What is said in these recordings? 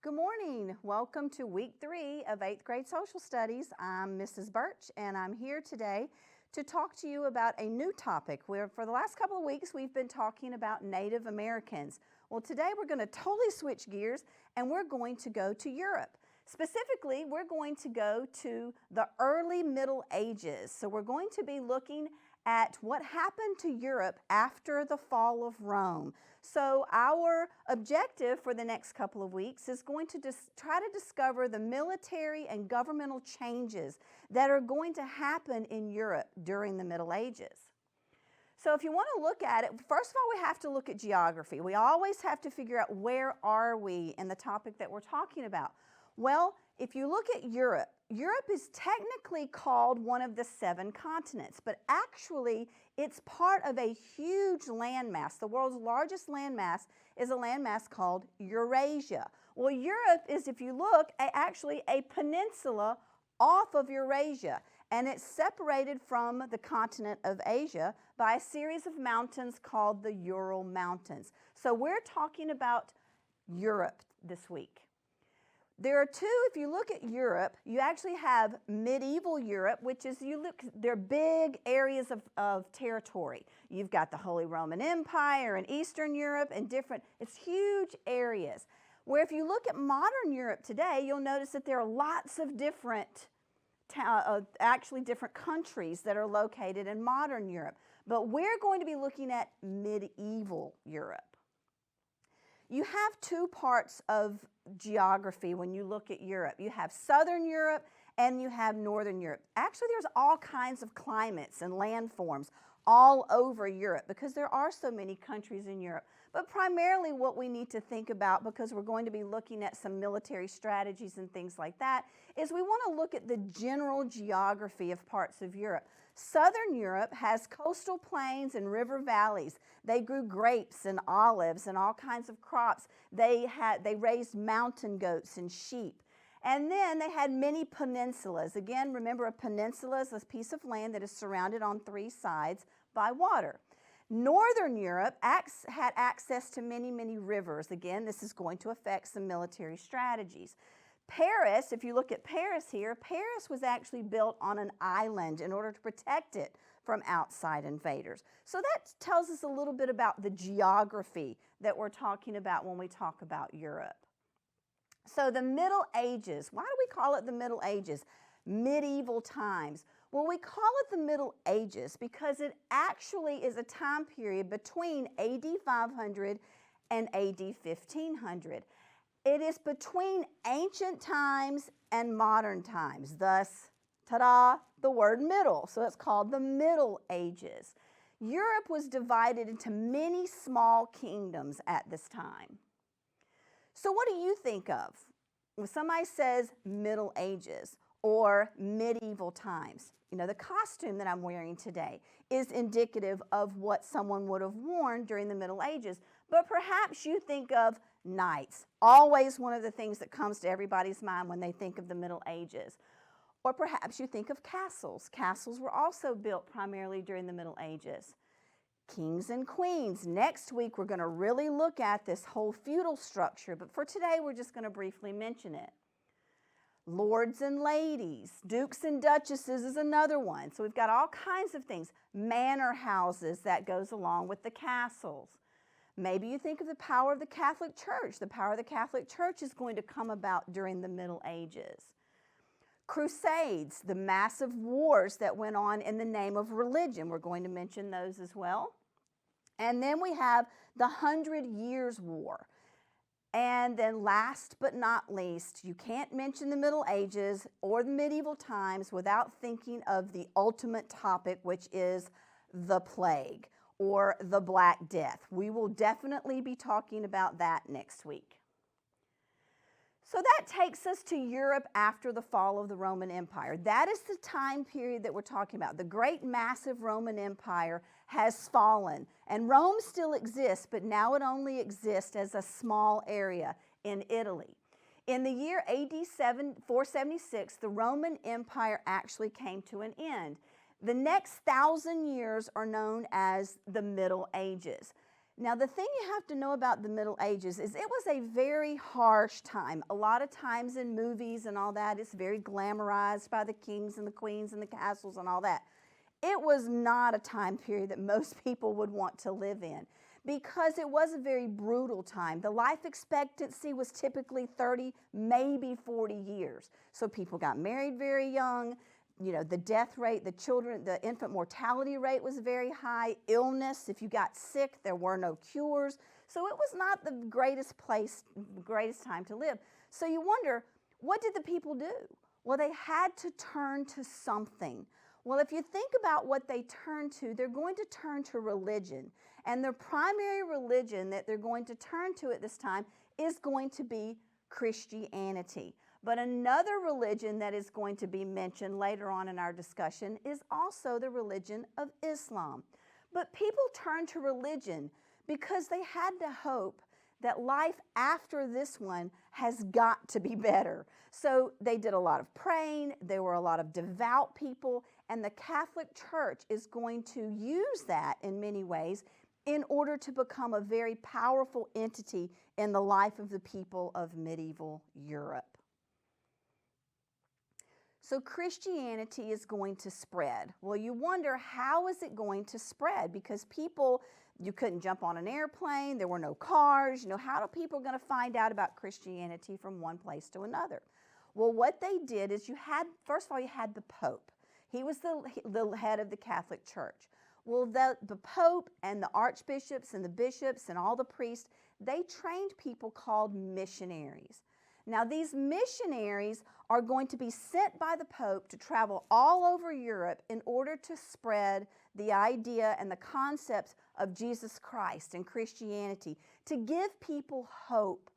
Good morning. Welcome to week 3 of 8th grade social studies. I'm Mrs. Birch and I'm here today to talk to you about a new topic. Where for the last couple of weeks we've been talking about Native Americans. Well, today we're going to totally switch gears and we're going to go to Europe. Specifically, we're going to go to the early Middle Ages. So we're going to be looking at what happened to Europe after the fall of Rome. So our objective for the next couple of weeks is going to try to discover the military and governmental changes that are going to happen in Europe during the Middle Ages. So if you want to look at it, first of all, we have to look at geography. We always have to figure out where are we in the topic that we're talking about. Well, if you look at Europe, Europe is technically called one of the 7 continents, but actually it's part of a huge landmass. The world's largest landmass is a landmass called Eurasia. Well, Europe is, if you look, actually a peninsula off of Eurasia, and it's separated from the continent of Asia by a series of mountains called the Ural Mountains. So we're talking about Europe this week. There are two, if you look at Europe, you actually have medieval Europe, which is, they're big areas of territory. You've got the Holy Roman Empire and Eastern Europe and it's huge areas. Where if you look at modern Europe today, you'll notice that there are lots of different, actually different countries that are located in modern Europe. But we're going to be looking at medieval Europe. You have 2 parts of geography when you look at Europe. You have Southern Europe and you have Northern Europe. Actually, there's all kinds of climates and landforms all over Europe because there are so many countries in Europe. But primarily what we need to think about, because we're going to be looking at some military strategies and things like that, is we want to look at the general geography of parts of Europe. Southern Europe has coastal plains and river valleys. They grew grapes and olives and all kinds of crops. They raised mountain goats and sheep. And then they had many peninsulas. Again, remember, a peninsula is a piece of land that is surrounded on 3 sides by water. Northern Europe had access to many, many rivers. Again, this is going to affect some military strategies. Paris, if you look at Paris here, Paris was actually built on an island in order to protect it from outside invaders. So that tells us a little bit about the geography that we're talking about when we talk about Europe. So the Middle Ages, why do we call it the Middle Ages? Medieval times. Well, we call it the Middle Ages because it actually is a time period between AD 500 and AD 1500. It is between ancient times and modern times, thus, ta-da, the word middle. So it's called the Middle Ages. Europe was divided into many small kingdoms at this time. So what do you think of when somebody says Middle Ages or medieval times? You know, the costume that I'm wearing today is indicative of what someone would have worn during the Middle Ages. But perhaps you think of knights, always one of the things that comes to everybody's mind when they think of the Middle Ages. Or perhaps you think of castles. Castles were also built primarily during the Middle Ages. Kings and queens. Next week we're going to really look at this whole feudal structure, but for today we're just going to briefly mention it. Lords and ladies, dukes and duchesses is another one. So we've got all kinds of things. Manor houses, that goes along with the castles. Maybe you think of the power of the Catholic Church. The power of the Catholic Church is going to come about during the Middle Ages. Crusades, the massive wars that went on in the name of religion. We're going to mention those as well. And then we have the 100 Years' War. And then last but not least, you can't mention the Middle Ages or the medieval times without thinking of the ultimate topic, which is the plague or the Black Death. We will definitely be talking about that next week. So that takes us to Europe after the fall of the Roman Empire. That is the time period that we're talking about. The great massive Roman Empire has fallen, and Rome still exists, but now it only exists as a small area in Italy. In the year AD 476, the Roman Empire actually came to an end. The next 1,000 years are known as the Middle Ages. Now, the thing you have to know about the Middle Ages is it was a very harsh time. A lot of times in movies and all that, it's very glamorized by the kings and the queens and the castles and all that. It was not a time period that most people would want to live in because it was a very brutal time. The life expectancy was typically 30, maybe 40 years. So people got married very young. You know, the death rate, the infant mortality rate was very high. Illness, if you got sick, there were no cures. So it was not the greatest time to live. So you wonder, what did the people do? Well, they had to turn to something. Well, if you think about what they turn to, they're going to turn to religion. And their primary religion that they're going to turn to at this time is going to be Christianity. But another religion that is going to be mentioned later on in our discussion is also the religion of Islam. But people turned to religion because they had to hope that life after this one has got to be better. So they did a lot of praying, there were a lot of devout people, and the Catholic Church is going to use that in many ways in order to become a very powerful entity in the life of the people of medieval Europe. So Christianity is going to spread. Well, you wonder, how is it going to spread? Because people, you couldn't jump on an airplane, there were no cars, you know, how are people going to find out about Christianity from one place to another? Well, what they did is first of all, you had the Pope. He was the head of the Catholic Church. Well, the Pope and the archbishops and the bishops and all the priests, they trained people called missionaries. Now, these missionaries are going to be sent by the Pope to travel all over Europe in order to spread the idea and the concepts of Jesus Christ and Christianity, to give people hope.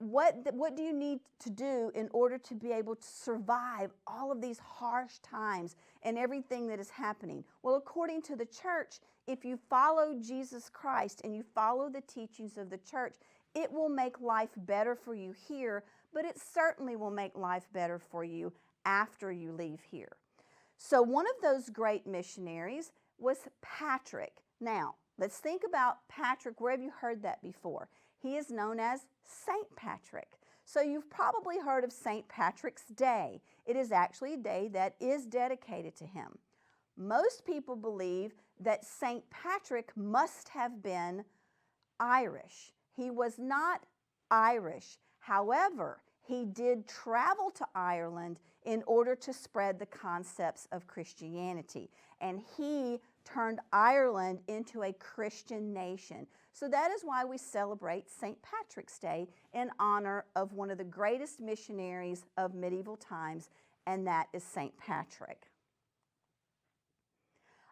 What do you need to do in order to be able to survive all of these harsh times and everything that is happening? Well, according to the church, if you follow Jesus Christ and you follow the teachings of the church, it will make life better for you here, but it certainly will make life better for you after you leave here. So one of those great missionaries was Patrick. Now, let's think about Patrick. Where have you heard that before? He is known as Saint Patrick. So you've probably heard of Saint Patrick's Day. It is actually a day that is dedicated to him. Most people believe that Saint Patrick must have been Irish. He was not Irish. However, he did travel to Ireland in order to spread the concepts of Christianity. And he turned Ireland into a Christian nation. So that is why we celebrate St. Patrick's Day in honor of one of the greatest missionaries of medieval times, and that is St. Patrick.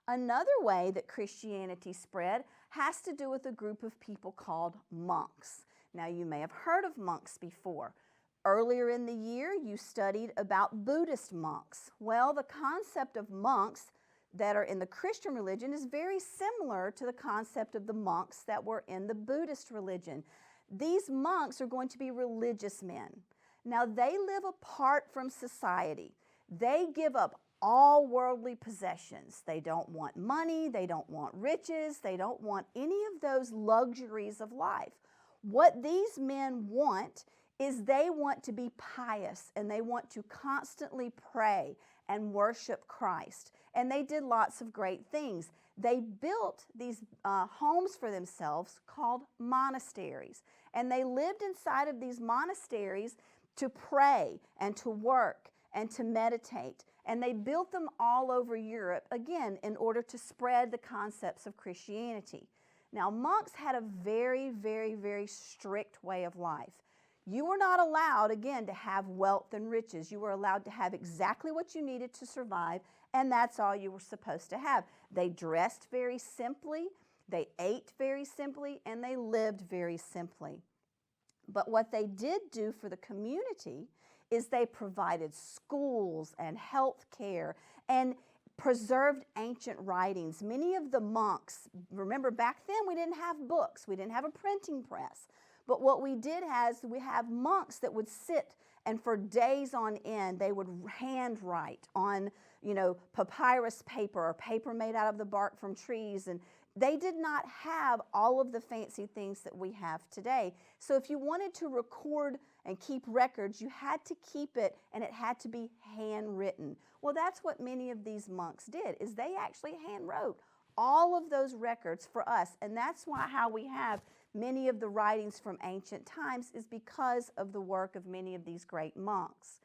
Another way that Christianity spread has to do with a group of people called monks. Now, you may have heard of monks before. Earlier in the year, you studied about Buddhist monks. Well, the concept of monks that are in the Christian religion is very similar to the concept of the monks that were in the Buddhist religion. These monks are going to be religious men. Now, they live apart from society. They give up all worldly possessions. They don't want money, they don't want riches, they don't want any of those luxuries of life. What these men want is they want to be pious and they want to constantly pray and worship Christ. And they did lots of great things. They built these homes for themselves called monasteries. And they lived inside of these monasteries to pray and to work and to meditate. And they built them all over Europe, again, in order to spread the concepts of Christianity. Now, monks had a very, very, very strict way of life. You were not allowed, again, to have wealth and riches. You were allowed to have exactly what you needed to survive, and that's all you were supposed to have. They dressed very simply, they ate very simply, and they lived very simply. But what they did do for the community is they provided schools and health care and preserved ancient writings. Many of the monks, remember back then we didn't have books, we didn't have a printing press. But what we did we have monks that would sit and for days on end they would handwrite on, papyrus paper or paper made out of the bark from trees and they did not have all of the fancy things that we have today. So if you wanted to record and keep records, you had to keep it, and it had to be handwritten. Well, that's what many of these monks did, is they actually handwrote all of those records for us. And that's why how we have many of the writings from ancient times is because of the work of many of these great monks.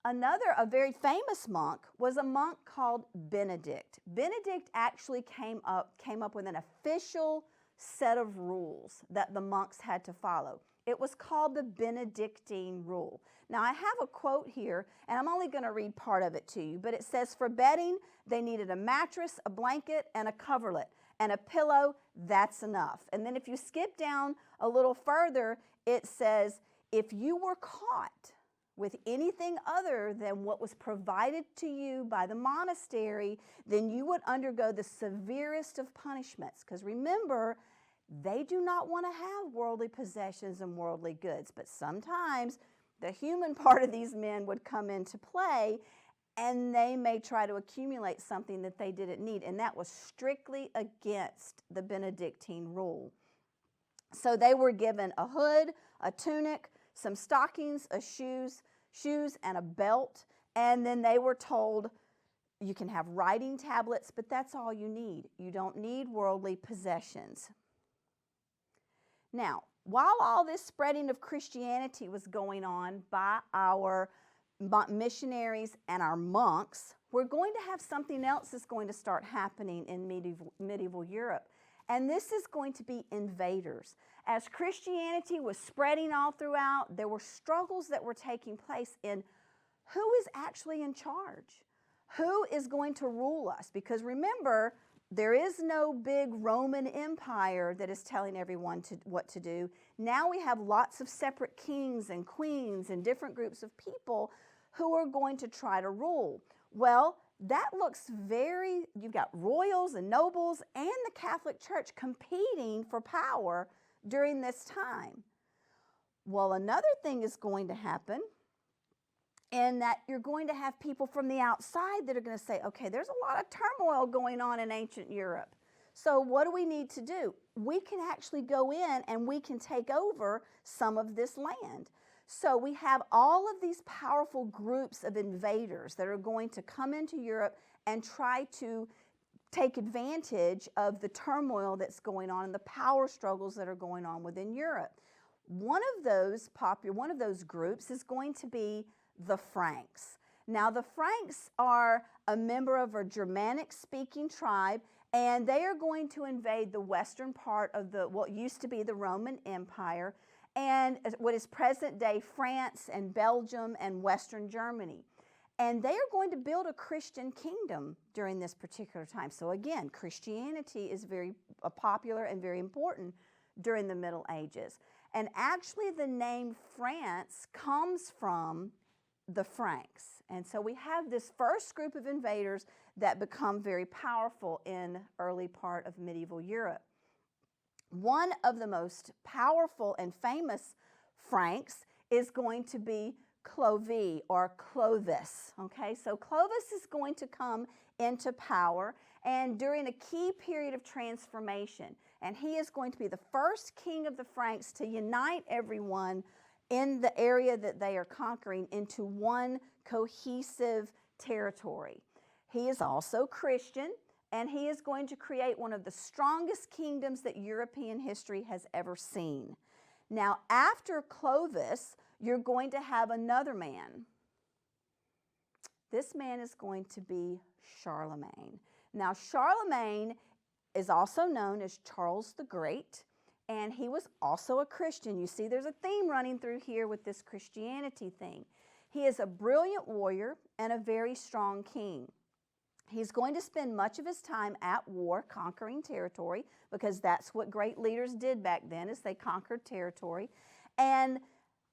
A very famous monk was a monk called Benedict. Benedict actually came up with an official set of rules that the monks had to follow. It was called the Benedictine Rule. Now, I have a quote here, and I'm only going to read part of it to you, but it says, for bedding, they needed a mattress, a blanket, and a coverlet, and a pillow. That's enough. And then if you skip down a little further, it says, if you were caught with anything other than what was provided to you by the monastery, then you would undergo the severest of punishments. Because remember, they do not want to have worldly possessions and worldly goods, but sometimes the human part of these men would come into play, and they may try to accumulate something that they didn't need, and that was strictly against the Benedictine rule. So they were given a hood, a tunic, some stockings, shoes, and a belt, and then they were told, you can have writing tablets, but that's all you need. You don't need worldly possessions. Now, while all this spreading of Christianity was going on by our missionaries and our monks, we're going to have something else that's going to start happening in medieval Europe. And this is going to be invaders. As Christianity was spreading all throughout, there were struggles that were taking place in who is actually in charge? Who is going to rule us? Because remember, there is no big Roman Empire that is telling everyone what to do. Now we have lots of separate kings and queens and different groups of people who are going to try to rule. Well, that looks you've got royals and nobles and the Catholic Church competing for power during this time. Well, another thing is going to happen, and that you're going to have people from the outside that are going to say, okay, there's a lot of turmoil going on in ancient Europe. So what do we need to do? We can actually go in and we can take over some of this land. So we have all of these powerful groups of invaders that are going to come into Europe and try to take advantage of the turmoil that's going on and the power struggles that are going on within Europe. One of those groups is going to be the Franks. Now, the Franks are a member of a Germanic-speaking tribe, and they are going to invade the western part of what used to be the Roman Empire, and what is present-day France and Belgium and Western Germany. And they are going to build a Christian kingdom during this particular time. So again, Christianity is very popular and very important during the Middle Ages. And actually the name France comes from the Franks. And so we have this first group of invaders that become very powerful in early part of medieval Europe. One of the most powerful and famous Franks is going to be Clovis or Clovis. Okay, so Clovis is going to come into power and during a key period of transformation. And he is going to be the first king of the Franks to unite everyone in the area that they are conquering into one cohesive territory. He is also Christian, and he is going to create one of the strongest kingdoms that European history has ever seen. Now, after Clovis, you're going to have another man. This man is going to be Charlemagne. Now, Charlemagne is also known as Charles the Great, and he was also a Christian. You see, there's a theme running through here with this Christianity thing. He is a brilliant warrior and a very strong king. He's going to spend much of his time at war conquering territory, because that's what great leaders did back then, is they conquered territory. And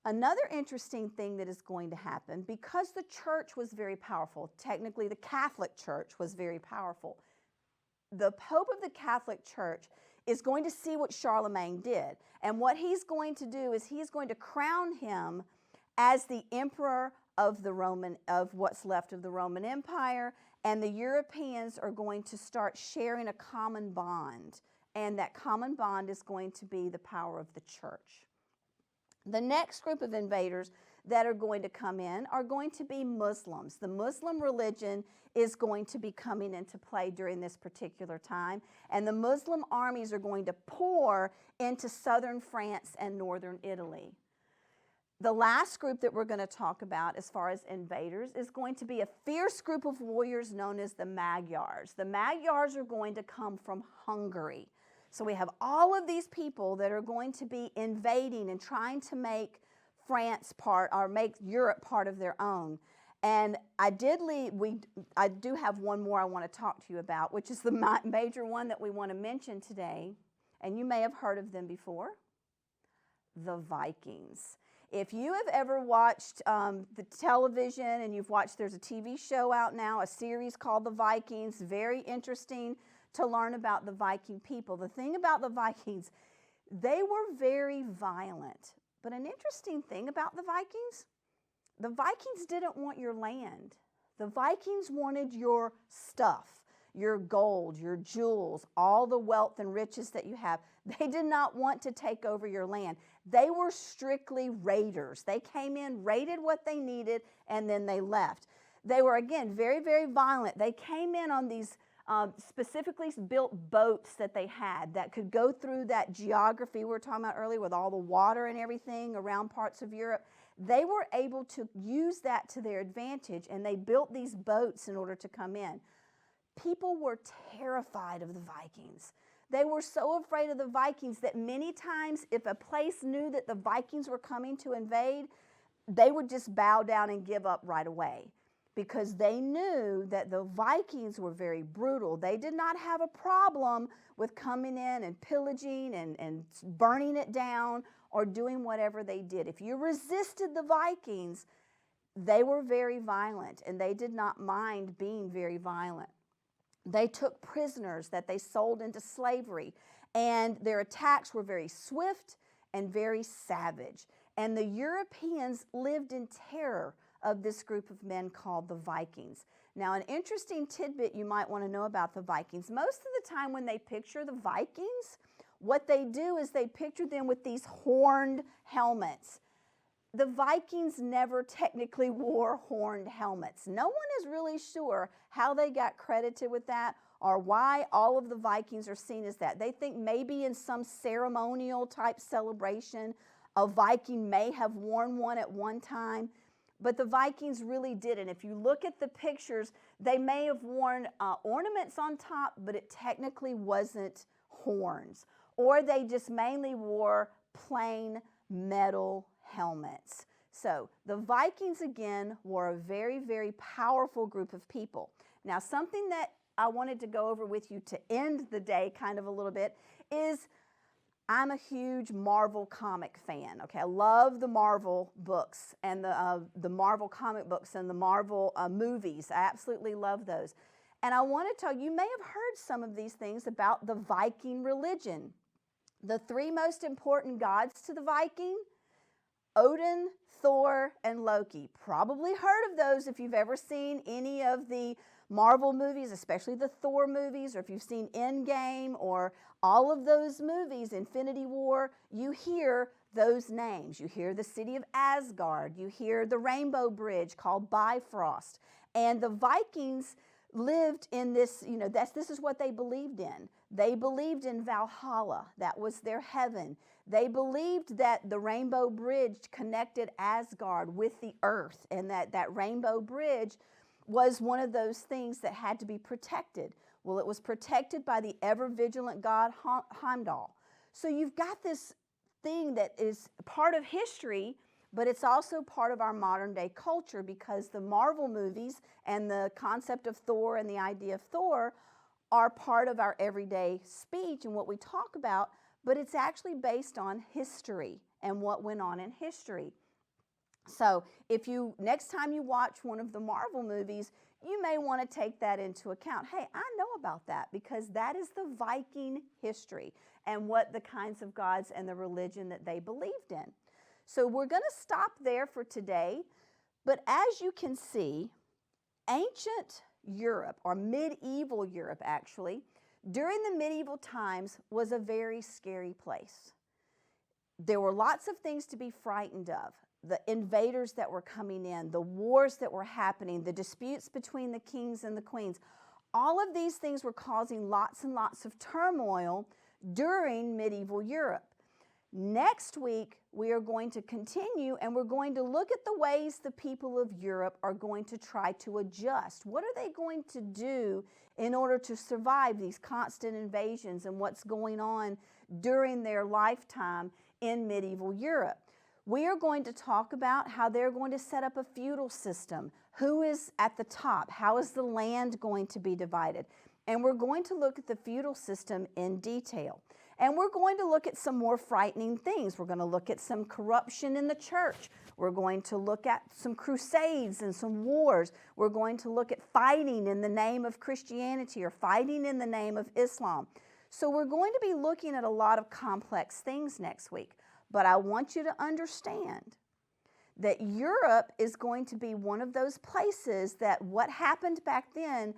another interesting thing that is going to happen, because the church was very powerful, technically the Catholic Church was very powerful, the Pope of the Catholic Church is going to see what Charlemagne did. And what he's going to do is he's going to crown him as the emperor of what's left of the Roman Empire, and the Europeans are going to start sharing a common bond, and that common bond is going to be the power of the church. The next group of invaders that are going to come in are going to be Muslims. The Muslim religion is going to be coming into play during this particular time, and the Muslim armies are going to pour into southern France and northern Italy. The last group that we're going to talk about as far as invaders is going to be a fierce group of warriors known as the Magyars. The Magyars are going to come from Hungary. So we have all of these people that are going to be invading and trying to make France part, or make Europe part of their own. And I do have one more I want to talk to you about, which is the major one that we want to mention today. And you may have heard of them before, the Vikings. If you have ever watched the television and you've watched, there's a TV show out now, a series called The Vikings, very interesting to learn about the Viking people. The thing about the Vikings, they were very violent. But an interesting thing about the Vikings didn't want your land. The Vikings wanted your stuff, your gold, your jewels, all the wealth and riches that you have. They did not want to take over your land. They were strictly raiders. They came in, raided what they needed, and then they left. They were, again, very, very violent. They came in on these specifically built boats that they had that could go through that geography we were talking about earlier with all the water and everything around parts of Europe. They were able to use that to their advantage, and they built these boats in order to come in. People were terrified of the Vikings. They were so afraid of the Vikings that many times if a place knew that the Vikings were coming to invade, they would just bow down and give up right away, because they knew that the Vikings were very brutal. They did not have a problem with coming in and pillaging and burning it down or doing whatever they did. If you resisted the Vikings, they were very violent, and they did not mind being very violent. They took prisoners that they sold into slavery, and their attacks were very swift and very savage. And the Europeans lived in terror of this group of men called the Vikings. Now, an interesting tidbit you might want to know about the Vikings. Most of the time when they picture the Vikings, what they do is they picture them with these horned helmets. The Vikings never technically wore horned helmets. No one is really sure how they got credited with that or why all of the Vikings are seen as that. They think maybe in some ceremonial type celebration, a Viking may have worn one at one time, but the Vikings really didn't. If you look at the pictures, they may have worn ornaments on top, but it technically wasn't horns. Or they just mainly wore plain metal helmets. So the Vikings, again, were a very, very powerful group of people. Now, something that I wanted to go over with you to end the day kind of a little bit is I'm a huge Marvel comic fan. Okay, I love the Marvel books and the Marvel comic books and the Marvel movies. I absolutely love those. And I want to tell you, you may have heard some of these things about the Viking religion. The three most important gods to the Viking: Odin, Thor, and Loki. Probably heard of those if you've ever seen any of the Marvel movies, especially the Thor movies, or if you've seen Endgame or all of those movies, Infinity War, you hear those names. You hear the city of Asgard. You hear the Rainbow Bridge called Bifrost. And the Vikings lived in this, this is what they believed in. They believed in Valhalla. That was their heaven. They believed that the Rainbow Bridge connected Asgard with the earth, and that Rainbow Bridge was one of those things that had to be protected. Well, it was protected by the ever-vigilant god Heimdall. So you've got this thing that is part of history, but it's also part of our modern-day culture, because the Marvel movies and the concept of Thor and the idea of Thor are part of our everyday speech and what we talk about, but it's actually based on history and what went on in history. So if next time you watch one of the Marvel movies, you may want to take that into account. Hey, I know about that, because that is the Viking history and what the kinds of gods and the religion that they believed in. So we're going to stop there for today. But as you can see, ancient Europe, or medieval Europe actually, during the medieval times was a very scary place. There were lots of things to be frightened of. The invaders that were coming in, the wars that were happening, the disputes between the kings and the queens. All of these things were causing lots and lots of turmoil during medieval Europe. Next week, we are going to continue and we're going to look at the ways the people of Europe are going to try to adjust. What are they going to do in order to survive these constant invasions and what's going on during their lifetime in medieval Europe? We are going to talk about how they're going to set up a feudal system. Who is at the top? How is the land going to be divided? And we're going to look at the feudal system in detail. And we're going to look at some more frightening things. We're going to look at some corruption in the church. We're going to look at some crusades and some wars. We're going to look at fighting in the name of Christianity or fighting in the name of Islam. So we're going to be looking at a lot of complex things next week. But I want you to understand that Europe is going to be one of those places that what happened back then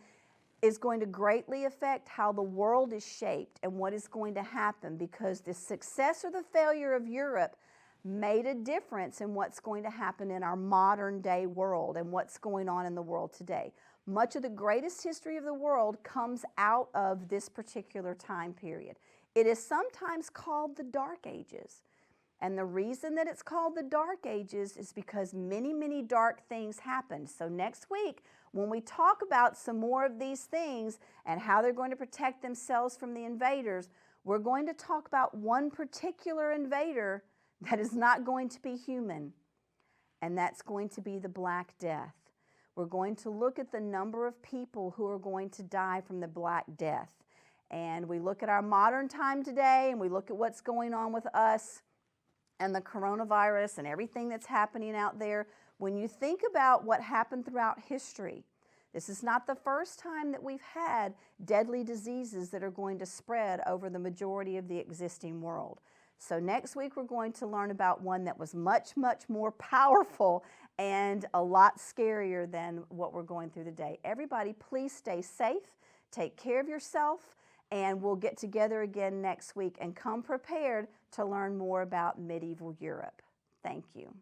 is going to greatly affect how the world is shaped and what is going to happen, because the success or the failure of Europe made a difference in what's going to happen in our modern day world and what's going on in the world today. Much of the greatest history of the world comes out of this particular time period. It is sometimes called the Dark Ages. And the reason that it's called the Dark Ages is because many, many dark things happened. So next week, when we talk about some more of these things and how they're going to protect themselves from the invaders, we're going to talk about one particular invader that is not going to be human, and that's going to be the Black Death. We're going to look at the number of people who are going to die from the Black Death. And we look at our modern time today, and we look at what's going on with us and the coronavirus and everything that's happening out there. When you think about what happened throughout history, this is not the first time that we've had deadly diseases that are going to spread over the majority of the existing world. So next week we're going to learn about one that was much, much more powerful and a lot scarier than what we're going through today. Everybody, please stay safe, take care of yourself, and we'll get together again next week and come prepared to learn more about medieval Europe. Thank you.